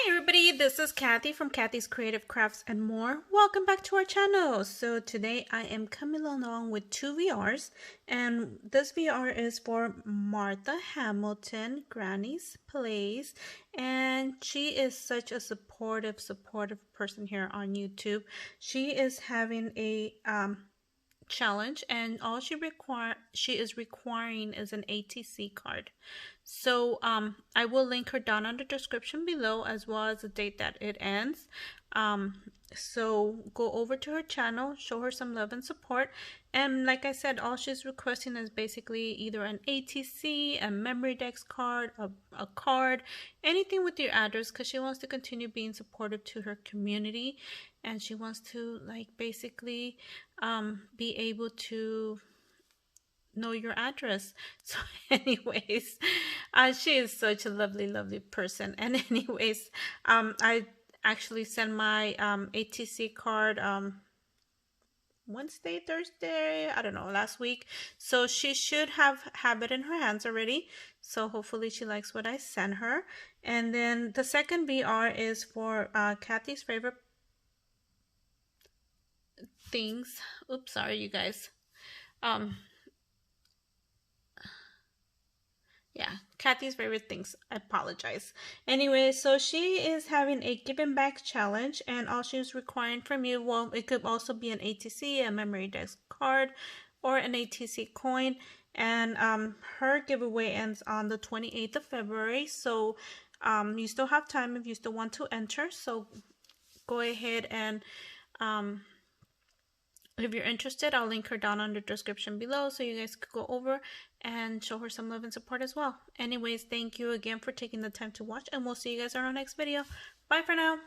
Hi everybody, this is Kathy from Kathy's Creative Crafts and more. Welcome back to our channel. So today I am coming along with two VRs, and this VR is for Martha Hamilton, Granny's Place, and she is such a supportive person here on YouTube. She is having a challenge, and all she is requiring is an ATC card. So I will link her down on the description below, as well as the date that it ends. So go over to her channel, show her some love and support. And like I said, all she's requesting is basically either an ATC, a memory dex card, a card, anything with your address, because she wants to continue being supportive to her community, and she wants to basically be able to know your address. So anyways, she is such a lovely person. And anyways, I actually sent my ATC card Wednesday, Thursday, I don't know, last week. So she should have it in her hands already. So hopefully she likes what I sent her. And then the second VR is for Kathy's favorite things. Oops, sorry you guys. Yeah, Kathy's favorite things. I apologize. Anyway, so she is having a giving back challenge, and all she's requiring from you, well, it could also be an ATC, a memory desk card, or an ATC coin. And her giveaway ends on the 28th of February. So you still have time if you still want to enter. So go ahead and if you're interested, I'll link her down on the description below so you guys could go over and show her some love and support as well. Anyways, thank you again for taking the time to watch, and we'll see you guys on our next video. Bye for now.